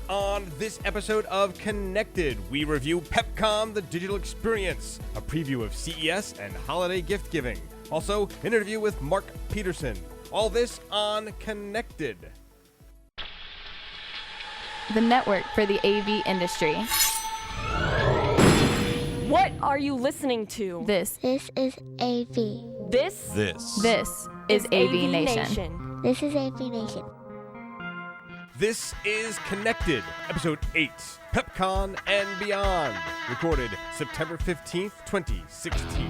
On this episode of Connected, we review Pepcom, the digital experience, a preview of CES and holiday gift giving. Also, an interview with Mark Peterson. All this on Connected. The network for the AV industry. What are you listening to? This is AV. This is AVNation. This is AVNation. This is Connected, Episode 8, Pepcom and Beyond, recorded September 15th, 2016.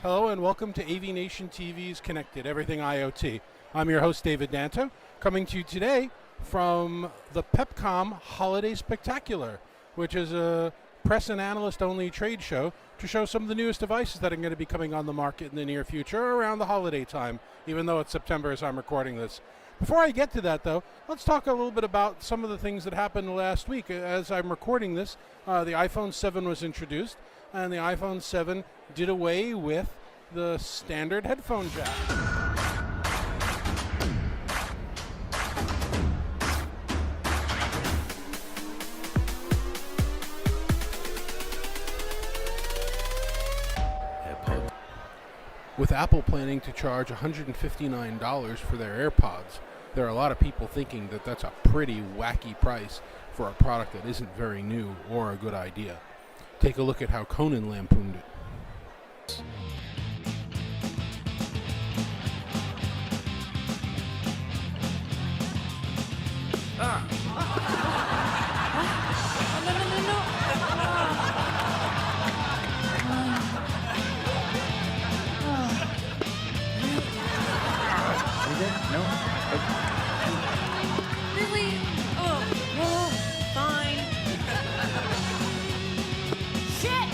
Hello and welcome to AVNation TV's Connected, Everything IoT. I'm your host, David Danto, coming to you today from the Pepcom Holiday Spectacular, which is a press and analyst-only trade show to show some of the newest devices that are going to be coming on the market in the near future around the holiday time, even though it's September as I'm recording this. Before I get to that, though, let's talk a little bit about some of the things that happened last week. As I'm recording this, the iPhone 7 was introduced, and the iPhone 7 did away with the standard headphone jack. With Apple planning to charge $159 for their AirPods, there are a lot of people thinking that that's a pretty wacky price for a product that isn't very new or a good idea. Take a look at how Conan lampooned it. Really? Oh, well, fine. Shit!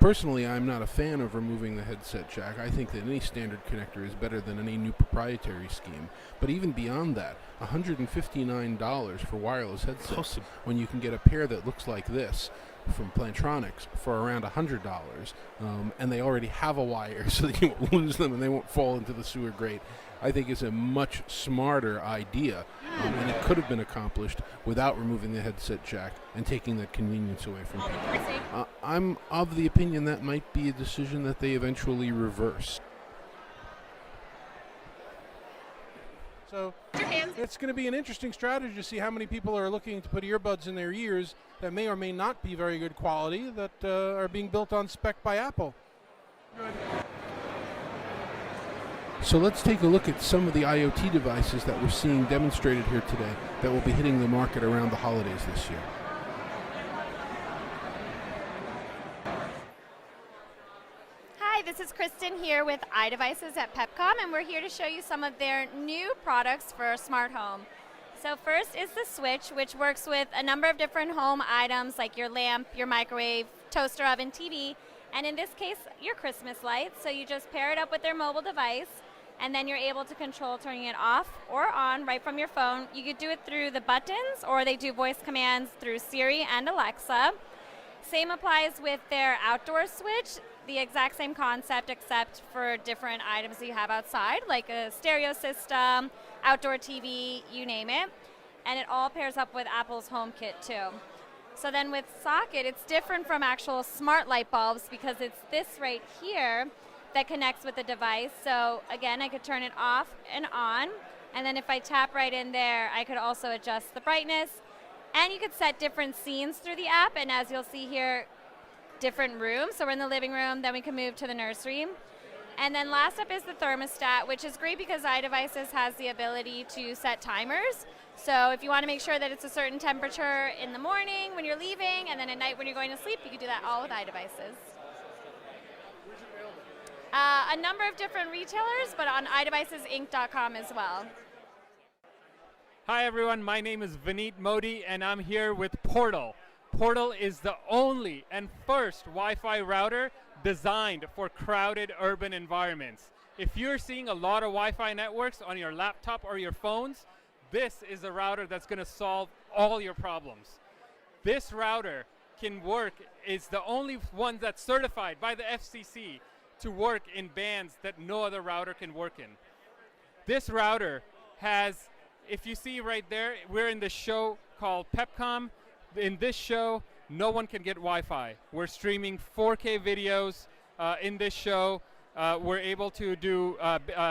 Personally, I'm not a fan of removing the headset jack. I think that any standard connector is better than any new proprietary scheme. But even beyond that, $159 for wireless headsets, when you can get a pair that looks like this from Plantronics for around $100, and they already have a wire so that you won't lose them and they won't fall into the sewer grate, I think is a much smarter idea, and it could have been accomplished without removing the headset jack and taking that convenience away from people. I'm of the opinion that might be a decision that they eventually reverse. So it's going to be an interesting strategy to see how many people are looking to put earbuds in their ears that may or may not be very good quality that are being built on spec by Apple. So let's take a look at some of the IoT devices that we're seeing demonstrated here today that will be hitting the market around the holidays this year. Hi, this is Kristen here with iDevices at Pepcom, and we're here to show you some of their new products for smart home. So first is the Switch, which works with a number of different home items like your lamp, your microwave, toaster oven, TV, and in this case, your Christmas lights. So you just pair it up with their mobile device, and then you're able to control turning it off or on right from your phone. You could do it through the buttons, or they do voice commands through Siri and Alexa. Same applies with their outdoor switch, the exact same concept except for different items that you have outside, like a stereo system, outdoor TV, you name it. And it all pairs up with Apple's HomeKit too. So then with socket, it's different from actual smart light bulbs because it's this right here that connects with the device. So again, I could turn it off and on, and then if I tap right in there, I could also adjust the brightness, and you could set different scenes through the app, and as you'll see here, different rooms. So we're in the living room, then we can move to the nursery. And then last up is the thermostat, which is great because iDevices has the ability to set timers. So if you want to make sure that it's a certain temperature in the morning when you're leaving, and then at night when you're going to sleep, you can do that all with iDevices. A number of different retailers, but on iDevicesinc.com as well. Hi everyone, my name is Vineet Modi and I'm here with Portal. Portal is the only and first Wi-Fi router designed for crowded urban environments. If you're seeing a lot of Wi-Fi networks on your laptop or your phones, this is a router that's going to solve all your problems. This router can work, is the only one that's certified by the FCC to work in bands that no other router can work in. This router has, if you see right there, we're in this show called Pepcom. In this show, no one can get Wi-Fi. We're streaming 4K videos in this show. We're able to do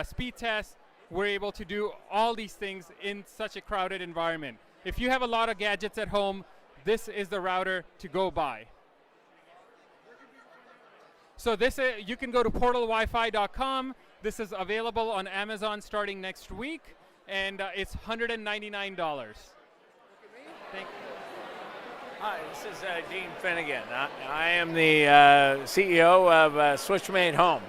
speed tests. We're able to do all these things in such a crowded environment. If you have a lot of gadgets at home, this is the router to go buy. So this you can go to portalwifi.com. This is available on Amazon starting next week, and it's $199. Thank you. Hi, this is Dean Finnegan. I am the CEO of SwitchMate Home.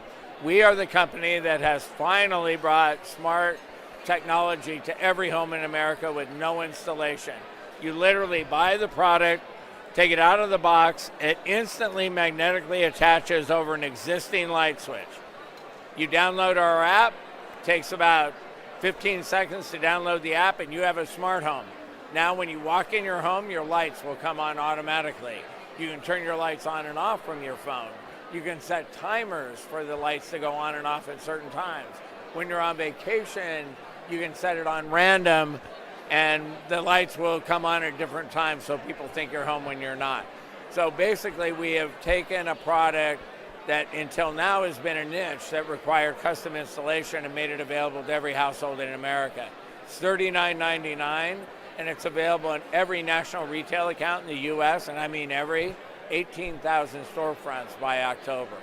We are the company that has finally brought smart technology to every home in America with no installation. You literally buy the product, take it out of the box, it instantly magnetically attaches over an existing light switch. You download our app, it takes about 15 seconds to download the app, and you have a smart home. Now when you walk in your home, your lights will come on automatically. You can turn your lights on and off from your phone. You can set timers for the lights to go on and off at certain times. When you're on vacation, you can set it on random, and the lights will come on at different times so people think you're home when you're not. So basically, we have taken a product that until now has been a niche that required custom installation and made it available to every household in America. It's $39.99, and it's available in every national retail account in the U.S., and I mean every, 18,000 storefronts by October.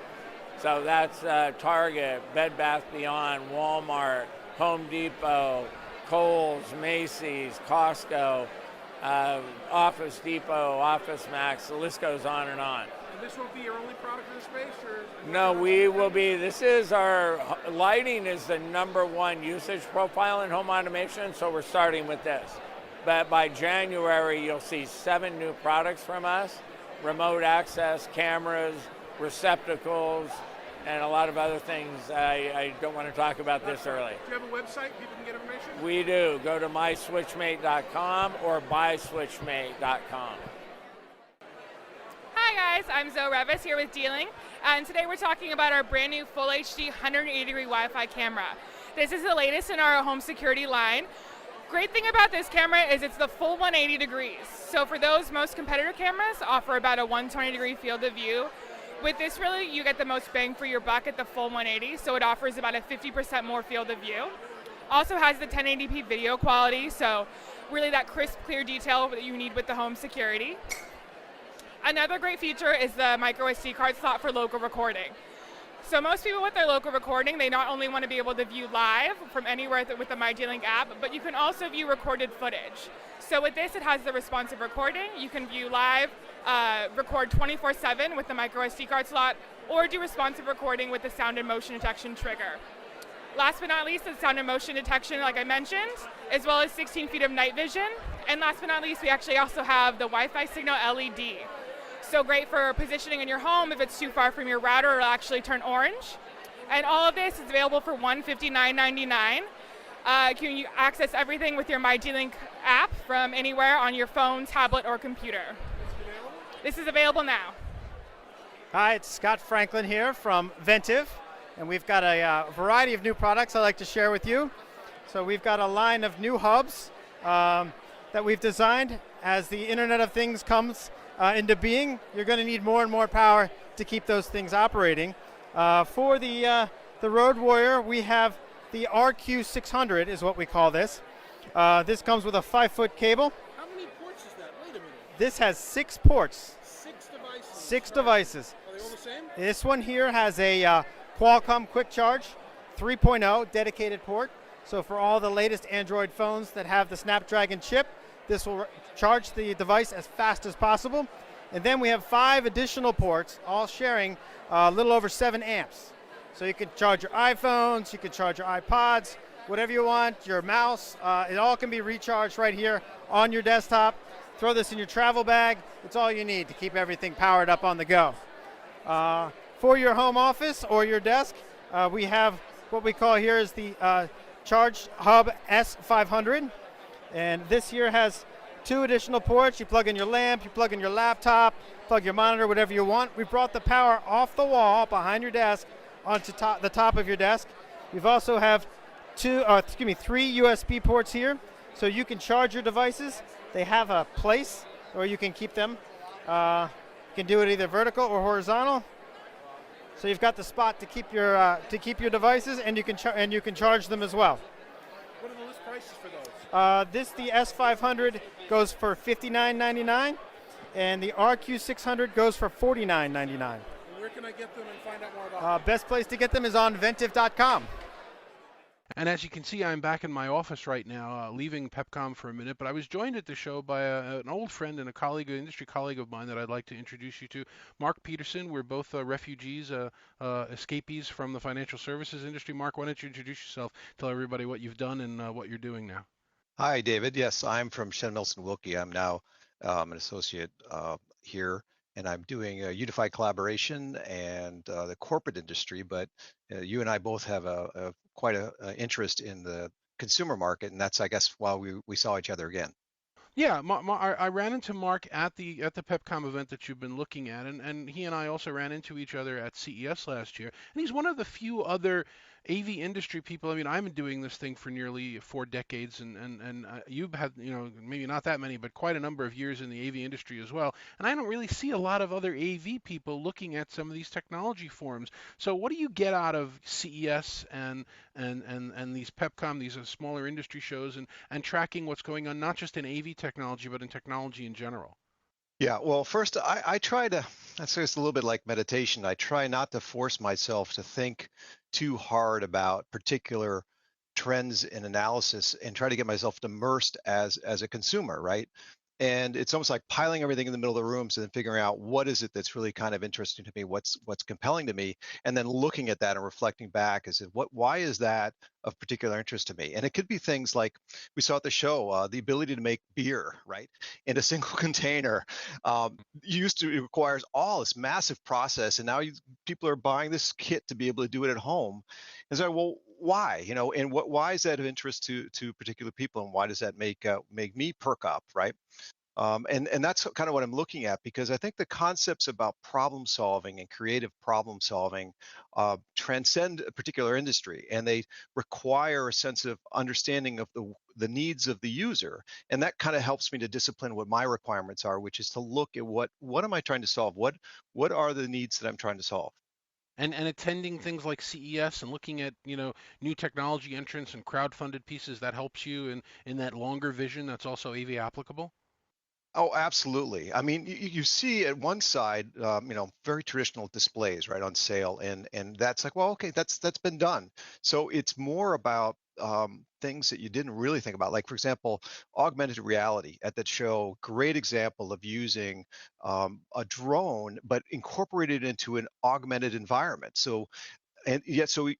So that's Target, Bed Bath & Beyond, Walmart, Home Depot, Kohl's, Macy's, Costco, Office Depot, Office Max, the list goes on and on. And this won't be your only product in the space? Or No, we will be, this is our, lighting is the #1 usage profile in home automation, so we're starting with this. But by January, you'll see 7 new products from us: remote access, cameras, receptacles, and a lot of other things. I don't want to talk about this early. Do you have a website people can get information? We do. Go to myswitchmate.com or buyswitchmate.com. Hi guys, I'm Zoe Revis here with Dealing, and today we're talking about our brand new Full HD 180-degree Wi-Fi camera. This is the latest in our home security line. Great thing about this camera is it's the full 180 degrees. So for those, most competitor cameras offer about a 120-degree field of view. With this, really, you get the most bang for your buck at the full 180, so it offers about a 50% more field of view. Also has the 1080p video quality, so really that crisp, clear detail that you need with the home security. Another great feature is the micro SD card slot for local recording. So most people with their local recording, they not only want to be able to view live from anywhere with the MyDealink app, but you can also view recorded footage. So with this, it has the responsive recording. You can view live, record 24/7 with the micro SD card slot, or do responsive recording with the sound and motion detection trigger. Last but not least, the sound and motion detection, like I mentioned, as well as 16 feet of night vision. And last but not least, we actually also have the Wi-Fi signal LED. So great for positioning in your home. If it's too far from your router, it'll actually turn orange. And all of this is available for $159.99. Can you access everything with your MyDealink app from anywhere on your phone, tablet, or computer. This is available now. Hi, it's Scott Franklin here from Ventive, and we've got a variety of new products I'd like to share with you. So we've got a line of new hubs that we've designed. As the Internet of Things comes into being, you're going to need more and more power to keep those things operating. For the Road Warrior, we have the RQ600 is what we call this. This comes with a 5-foot cable. How many ports is that? Wait a minute. This has 6 ports. 6 devices. 6 devices. Are they all the same? This one here has a Qualcomm Quick Charge 3.0 dedicated port. So for all the latest Android phones that have the Snapdragon chip, this will charge the device as fast as possible. And then we have 5 additional ports, all sharing a little over 7 amps. So you can charge your iPhones, you can charge your iPods, whatever you want, your mouse. It all can be recharged right here on your desktop. Throw this in your travel bag. It's all you need to keep everything powered up on the go. for your home office or your desk, we have what we call here is the Charge Hub S500. And this here has 2 additional ports. You plug in your lamp, you plug in your laptop, plug your monitor, whatever you want. We brought the power off the wall behind your desk onto the top of your desk. We've also have 3 USB ports here, so you can charge your devices. They have a place, or you can keep them. You can do it either vertical or horizontal. So you've got the spot to keep your devices, and you can charge them as well. What are the list prices for those? The S500 goes for $59.99, and the RQ600 goes for $49.99. Where can I get them and find out more about them? Best place to get them is on ventive.com. And as you can see, I'm back in my office right now, leaving Pepcom for a minute, but I was joined at the show by an old friend and an industry colleague of mine that I'd like to introduce you to, Mark Peterson. We're both refugees, escapees from the financial services industry. Mark, why don't you introduce yourself, tell everybody what you've done and what you're doing now. Hi, David. Yes, I'm from Shen Milson Wilkie. I'm now an associate here, and I'm doing unified collaboration and the corporate industry, but you and I both have quite a interest in the consumer market, and that's, I guess, why we saw each other again. Yeah, I ran into Mark at the Pepcom event that you've been looking at, and he and I also ran into each other at CES last year. And he's one of the few other AV industry people. I mean, I've been doing this thing for nearly 4 decades, and you've had, maybe not that many, but quite a number of years in the AV industry as well. And I don't really see a lot of other AV people looking at some of these technology forums. So what do you get out of CES and these Pepcom, these smaller industry shows, and tracking what's going on, not just in AV technology, but in technology in general? Yeah, well, first, I try to, that's just a little bit like meditation. I try not to force myself to think too hard about particular trends and analysis and try to get myself immersed as a consumer, right? And it's almost like piling everything in the middle of the rooms and then figuring out what is it that's really kind of interesting to me, what's compelling to me, and then looking at that and reflecting back as why is that of particular interest to me? And it could be things like we saw at the show, the ability to make beer, right, in a single container. It requires all this massive process, and now people are buying this kit to be able to do it at home. And so, well, why? And why is that of interest to particular people, and why does that make me perk up, right? And that's kind of what I'm looking at, because I think the concepts about problem solving and creative problem solving transcend a particular industry, and they require a sense of understanding of the needs of the user. And that kind of helps me to discipline what my requirements are, which is to look at what am I trying to solve? What are the needs that I'm trying to solve? And attending things like CES and looking at new technology entrants and crowd-funded pieces, that helps you in that longer vision that's also AV applicable? Oh, absolutely. I mean, you see at one side, very traditional displays, right, on sale, and that's like, well, okay, that's been done. So it's more about things that you didn't really think about, like, for example, augmented reality at that show. Great example of using a drone, but incorporated into an augmented environment. So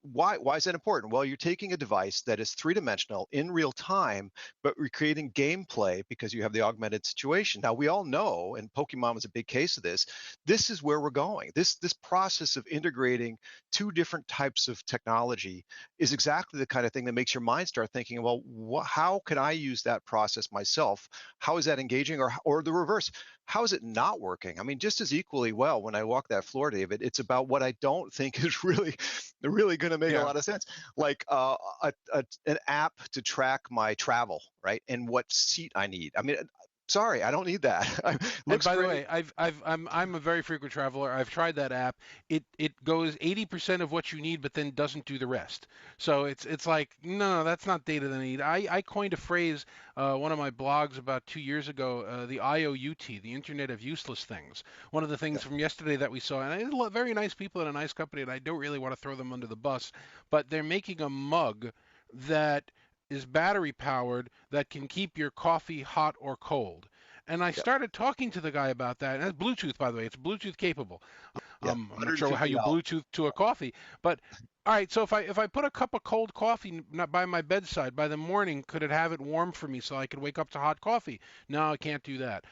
why is that important? Well, you're taking a device that is 3-dimensional in real time, but recreating gameplay because you have the augmented situation. Now, we all know, and Pokemon was a big case of this. This is where we're going. This process of integrating 2 different types of technology is exactly the kind of thing that makes your mind start thinking, well, how can I use that process myself? How is that engaging, or the reverse? How is it not working? I mean, just as equally well, when I walk that floor, David, it's about what I don't think is really going to make a lot of sense, like an app to track my travel, right, and what seat I need. I mean, sorry, I don't need that. And by the way, I'm a very frequent traveler. I've tried that app. It goes 80% of what you need, but then doesn't do the rest. So it's like, no, that's not data that I need. I coined a phrase, one of my blogs about 2 years ago, the IOUT, the Internet of Useless Things. One of the things from yesterday that we saw, and very nice people and a nice company, and I don't really want to throw them under the bus, but they're making a mug that is battery powered that can keep your coffee hot or cold. And I started talking to the guy about that. And that's Bluetooth, by the way. It's Bluetooth capable. I'm not sure how you Bluetooth to a coffee, but all right. So if I put a cup of cold coffee not by my bedside, by the morning, could it have it warm for me so I could wake up to hot coffee? No, I can't do that.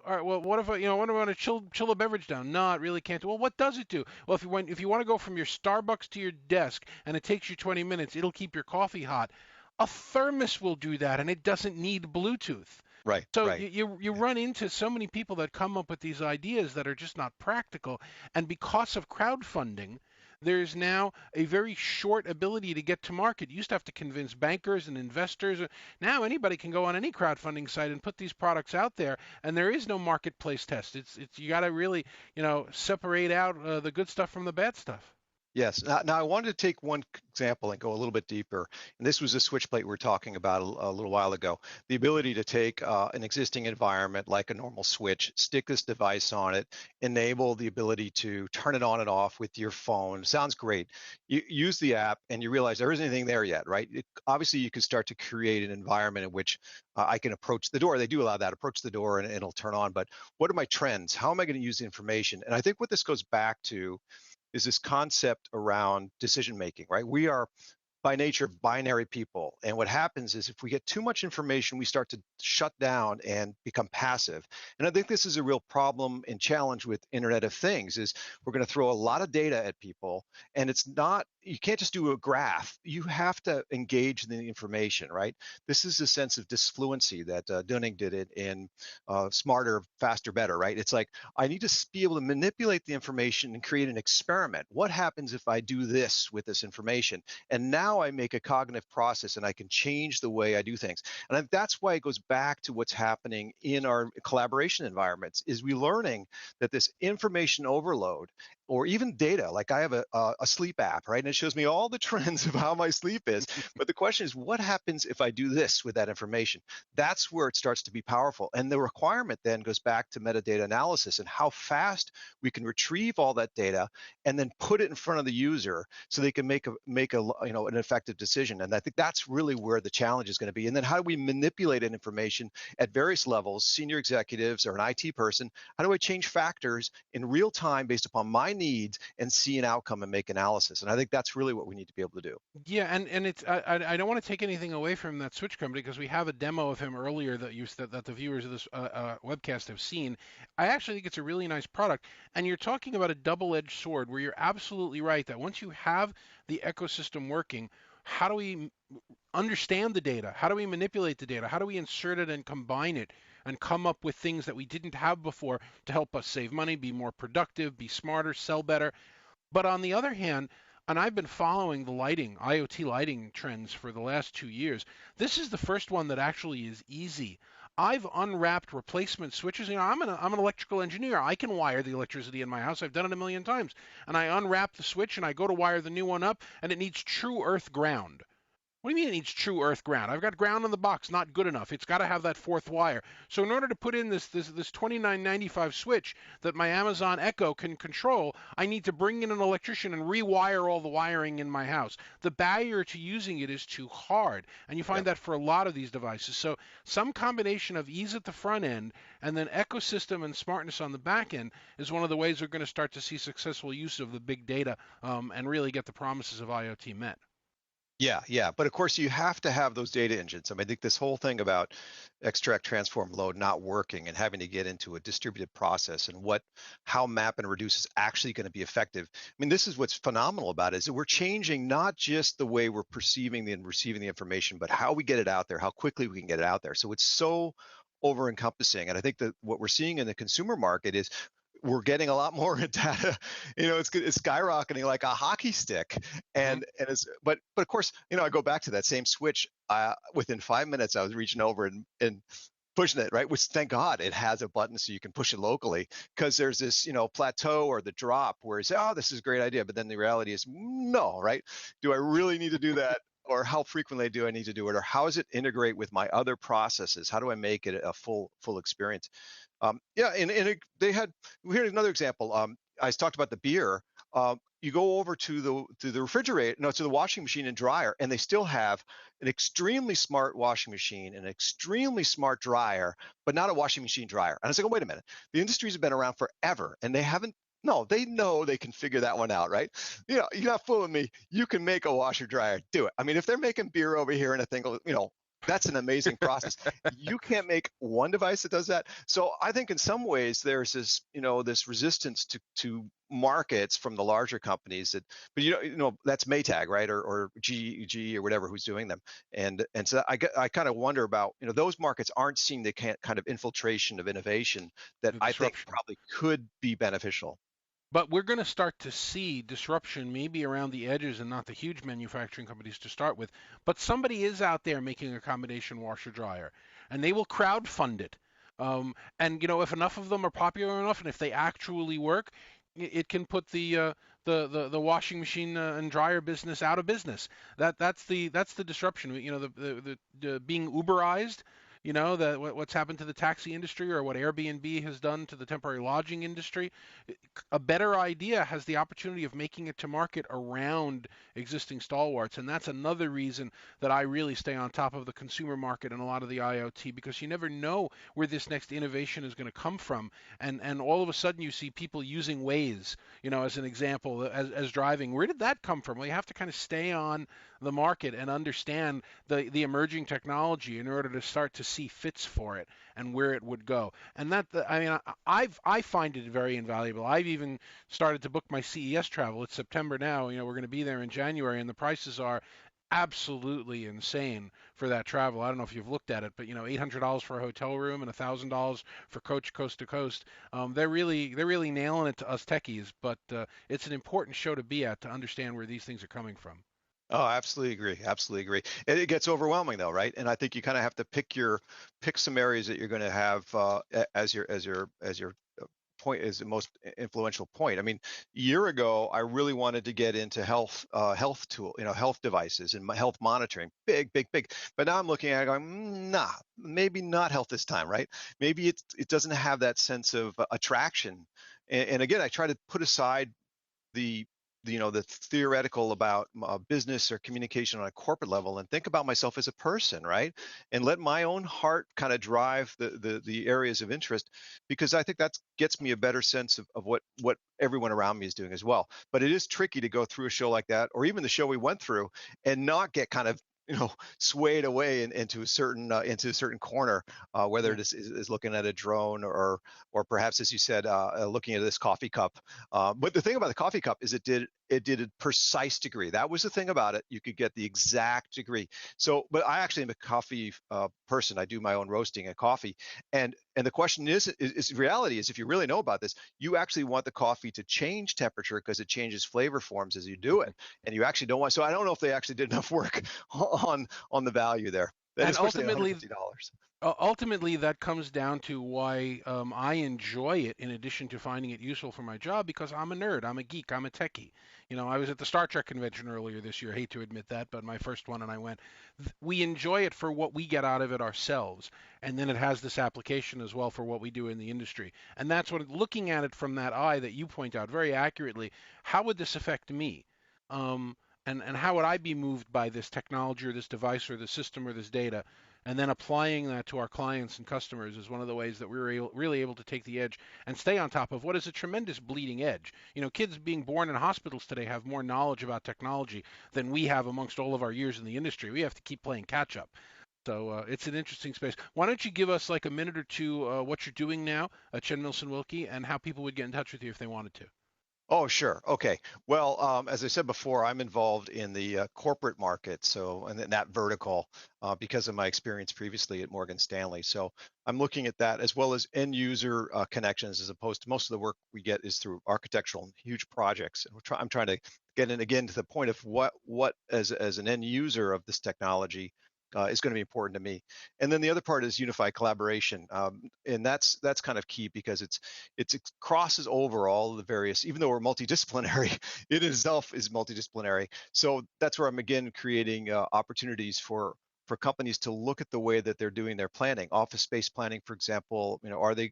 All right. Well, what if what if I want to chill a beverage down? No, it really can't. Well, what does it do? Well, if you want to go from your Starbucks to your desk and it takes you 20 minutes, it'll keep your coffee hot. A thermos will do that, and it doesn't need Bluetooth. Right, So right. you run into so many people that come up with these ideas that are just not practical, and because of crowdfunding, there's now a very short ability to get to market. You used to have to convince bankers and investors. Now anybody can go on any crowdfunding site and put these products out there, and there is no marketplace test. It's you got to really separate out the good stuff from the bad stuff. Yes. Now, I wanted to take one example and go a little bit deeper. And this was a switch plate we were talking about a little while ago. The ability to take an existing environment like a normal switch, stick this device on it, enable the ability to turn it on and off with your phone. Sounds great. You use the app and you realize there isn't anything there yet, right? Obviously, you could start to create an environment in which I can approach the door. They do allow that. Approach the door and it'll turn on. But what are my trends? How am I going to use the information? And I think what this goes back to is this concept around decision making, right? We are by nature binary people. And what happens is if we get too much information, we start to shut down and become passive. And I think this is a real problem and challenge with Internet of Things is we're going to throw a lot of data at people, and it's not, you can't just do a graph. You have to engage in the information, right? This is a sense of disfluency that Dunning did it in Smarter, Faster, Better, right? It's like, I need to be able to manipulate the information and create an experiment. What happens if I do this with this information? And now I make a cognitive process and I can change the way I do things. And that's why it goes back to what's happening in our collaboration environments is we learning that this information overload or even data, like I have a sleep app, right? And it shows me all the trends of how my sleep is. But the question is, what happens if I do this with that information? That's where it starts to be powerful. And the requirement then goes back to metadata analysis and how fast we can retrieve all that data and then put it in front of the user so they can make an effective decision. And I think that's really where the challenge is going to be. And then how do we manipulate that information at various levels, senior executives or an IT person? How do I change factors in real time based upon my needs and see an outcome and make analysis? And I think that's really what we need to be able to do. Yeah, and it's I don't want to take anything away from that Switch company because we have a demo of him earlier that the viewers of this webcast have seen. I actually think it's a really nice product, and you're talking about a double-edged sword where you're absolutely right that once you have the ecosystem working, how do we understand the data? How do we manipulate the data? How do we insert it and combine it and come up with things that we didn't have before to help us save money, be more productive, be smarter, sell better? But on the other hand, and I've been following the IoT lighting trends for the last 2 years. This is the first one that actually is easy. I've unwrapped replacement switches. I'm an electrical engineer. I can wire the electricity in my house. I've done it a million times. And I unwrap the switch and I go to wire the new one up, and it needs true earth ground. What do you mean it needs true earth ground? I've got ground in the box, not good enough. It's got to have that fourth wire. So in order to put in this $29.95 switch that my Amazon Echo can control, I need to bring in an electrician and rewire all the wiring in my house. The barrier to using it is too hard, and you find that for a lot of these devices. So some combination of ease at the front end and then ecosystem and smartness on the back end is one of the ways we're going to start to see successful use of the big data and really get the promises of IoT met. Yeah. But of course, you have to have those data engines. I think this whole thing about extract, transform, load not working and having to get into a distributed process and how map and reduce is actually going to be effective. This is what's phenomenal about it is that we're changing not just the way we're perceiving and receiving the information, but how we get it out there, how quickly we can get it out there. So it's so over encompassing. And I think that what we're seeing in the consumer market is we're getting a lot more data. It's skyrocketing like a hockey stick. And but of course, I go back to that same switch. Within 5 minutes, I was reaching over and pushing it, right? Which thank God it has a button so you can push it locally, because there's this, plateau or the drop where you say, oh, this is a great idea. But then the reality is no, right? Do I really need to do that? Or how frequently do I need to do it? Or how does it integrate with my other processes? How do I make it a full experience? We had another example. I talked about the beer. You go over to the refrigerator, to the washing machine and dryer, and they still have an extremely smart washing machine, an extremely smart dryer, but not a washing machine dryer. And I was like, oh, wait a minute. The industries have been around forever, and they haven't. No, they know they can figure that one out, right? You're not fooling me. You can make a washer dryer. Do it. If they're making beer over here in a thing, That's an amazing process. You can't make one device that does that. So I think in some ways there's this, this resistance to markets from the larger companies that, but that's Maytag, right? Or GE or whatever who's doing them. And so I kind of wonder about, those markets aren't seeing the kind of infiltration of innovation that I think probably could be beneficial. But we're going to start to see disruption maybe around the edges and not the huge manufacturing companies to start with. But somebody is out there making a combination washer dryer, and they will crowdfund it. And if enough of them are popular enough, and if they actually work, it can put the washing machine and dryer business out of business. That's the disruption. The being Uberized. What's happened to the taxi industry, or what Airbnb has done to the temporary lodging industry. A better idea has the opportunity of making it to market around existing stalwarts, and that's another reason that I really stay on top of the consumer market and a lot of the IoT, because you never know where this next innovation is going to come from, and all of a sudden you see people using Waze, as an example, as driving. Where did that come from? Well, you have to kind of stay on the market and understand the emerging technology in order to start to see fits for it and where it would go. And I find it very invaluable. I've even started to book my CES travel. It's September now. We're going to be there in January, and the prices are absolutely insane for that travel. I don't know if you've looked at it, but $800 for a hotel room and $1,000 for coach coast to coast. They're really nailing it to us techies, but it's an important show to be at to understand where these things are coming from. Oh, absolutely agree. Absolutely agree. And it gets overwhelming though, right? And I think you kind of have to pick some areas that you're going to have as your point is the most influential point. I mean, a year ago, I really wanted to get into health health devices and health monitoring, big. But now I'm looking at it going, nah, maybe not health this time, right? Maybe it doesn't have that sense of attraction. And again, I try to put aside the theoretical about business or communication on a corporate level and think about myself as a person, right? And let my own heart kind of drive the areas of interest, because I think that gets me a better sense of what everyone around me is doing as well. But it is tricky to go through a show like that, or even the show we went through, and not get kind of swayed away into a certain corner, whether it is looking at a drone or perhaps, as you said, looking at this coffee cup. But the thing about the coffee cup is it did a precise degree. That was the thing about it. You could get the exact degree. So, but I actually am a coffee person. I do my own roasting and coffee. And the question is reality is, if you really know about this, you actually want the coffee to change temperature because it changes flavor forms as you do it. And you actually don't want, so I don't know if they actually did enough work on the value there. And ultimately, that comes down to why I enjoy it, in addition to finding it useful for my job, because I'm a nerd, I'm a geek, I'm a techie. I was at the Star Trek convention earlier this year. I hate to admit that, but my first one, and I went. We enjoy it for what we get out of it ourselves, and then it has this application as well for what we do in the industry. And that's what, looking at it from that eye that you point out very accurately, how would this affect me? And how would I be moved by this technology or this device or this system or this data? And then applying that to our clients and customers is one of the ways that we're really able to take the edge and stay on top of what is a tremendous bleeding edge. Kids being born in hospitals today have more knowledge about technology than we have amongst all of our years in the industry. We have to keep playing catch up. So it's an interesting space. Why don't you give us like a minute or two what you're doing now at Chen Milson Wilkie, and how people would get in touch with you if they wanted to? Oh, sure. Okay. Well, as I said before, I'm involved in the corporate market, so and that vertical because of my experience previously at Morgan Stanley. So I'm looking at that as well as end user connections, as opposed to most of the work we get is through architectural huge projects. And I'm trying to get in again to the point of what as an end user of this technology is going to be important to me. And then the other part is unified collaboration, and that's kind of key, because it crosses over all the various, even though we're multidisciplinary, it itself is multidisciplinary. So that's where I'm again creating opportunities for companies to look at the way that they're doing their planning, office space planning, for example. Are they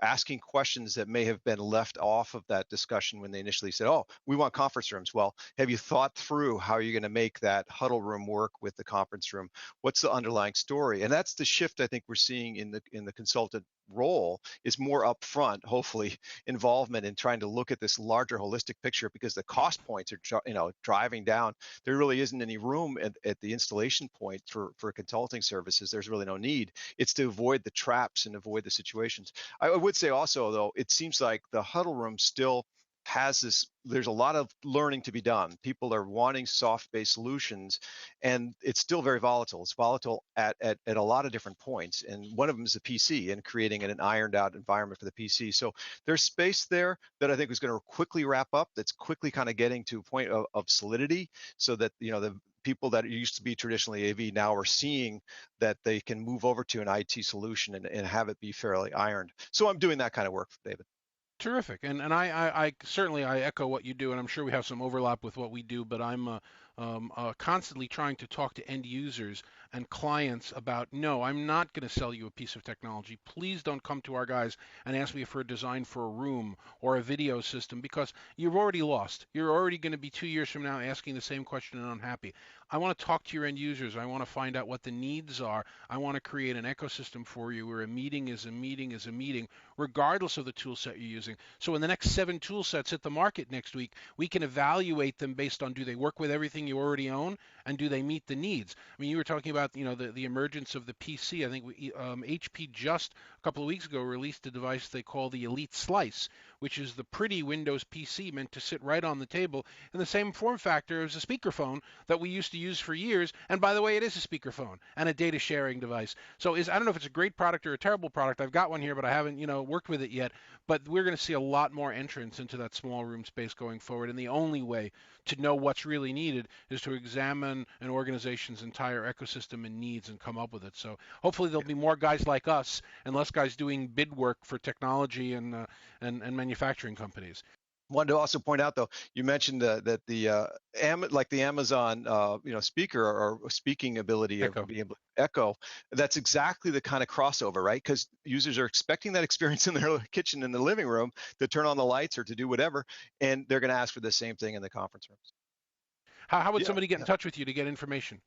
asking questions that may have been left off of that discussion when they initially said, oh, we want conference rooms. Well, have you thought through how you're going to make that huddle room work with the conference room? What's the underlying story? And that's the shift I think we're seeing in the consultant role is more upfront, hopefully, involvement in trying to look at this larger holistic picture, because the cost points are driving down. There really isn't any room at the installation point for consulting services. There's really no need. It's to avoid the traps and avoid the situations. I would say also, though, it seems like the huddle room still has this, there's a lot of learning to be done. People are wanting soft-based solutions, and it's still very volatile. It's volatile at a lot of different points, and one of them is the PC and creating an ironed out environment for the PC. So there's space there that I think is going to quickly wrap up, that's quickly kind of getting to a point of solidity, so that the people that used to be traditionally AV now are seeing that they can move over to an IT solution and have it be fairly ironed. So I'm doing that kind of work, David. Terrific, and I certainly I echo what you do, and I'm sure we have some overlap with what we do. But I'm constantly trying to talk to end users and clients about, no, I'm not going to sell you a piece of technology. Please don't come to our guys and ask me for a design for a room or a video system, because you've already lost. You're already going to be 2 years from now asking the same question and unhappy. I want to talk to your end users. I want to find out what the needs are. I want to create an ecosystem for you where a meeting is a meeting is a meeting, regardless of the tool set you're using. So in the next 7 tool sets hit the market next week, we can evaluate them based on, do they work with everything you already own, and do they meet the needs? I mean, you were talking about the emergence of the PC. I think HP just a couple of weeks ago released a device they call the Elite Slice, which is the pretty Windows PC meant to sit right on the table in the same form factor as a speakerphone that we used to use for years. And by the way, it is a speakerphone and a data sharing device. So I don't know if it's a great product or a terrible product. I've got one here, but I haven't worked with it yet. But we're going to see a lot more entrance into that small room space going forward. And the only way to know what's really needed is to examine an organization's entire ecosystem and needs and come up with it. So hopefully there'll be more guys like us and less guys doing bid work for technology and manufacturing companies. Wanted to also point out, though, you mentioned that like the Amazon speaker or speaking ability of being able to echo. That's exactly the kind of crossover, right? Because users are expecting that experience in their kitchen, in the living room, to turn on the lights or to do whatever, and they're going to ask for the same thing in the conference rooms. How would somebody get in touch with you to get information?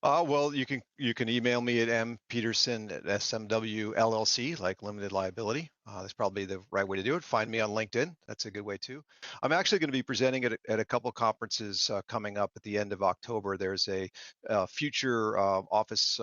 Well, you can email me at mpeterson@smw LLC, like limited liability. That's probably the right way to do it. Find me on LinkedIn. That's a good way too. I'm actually going to be presenting at a couple conferences coming up at the end of October. There's a future office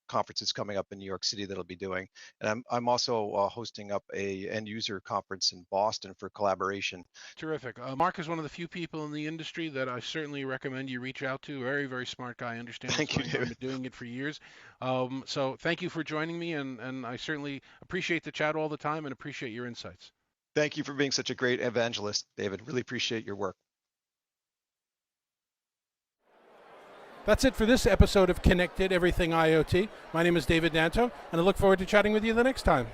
conferences coming up in New York City that'll be doing, and I'm also hosting up a end user conference in Boston for collaboration. Terrific. Mark is one of the few people in the industry that I certainly recommend you reach out to. Very, very smart guy. I understand. Thank you, David. I've been doing it for years. So thank you for joining me, and I certainly appreciate the chat all the time and appreciate your insights. Thank you for being such a great evangelist, David. Really appreciate your work. That's it for this episode of Connected Everything IoT. My name is David Danto, and I look forward to chatting with you the next time.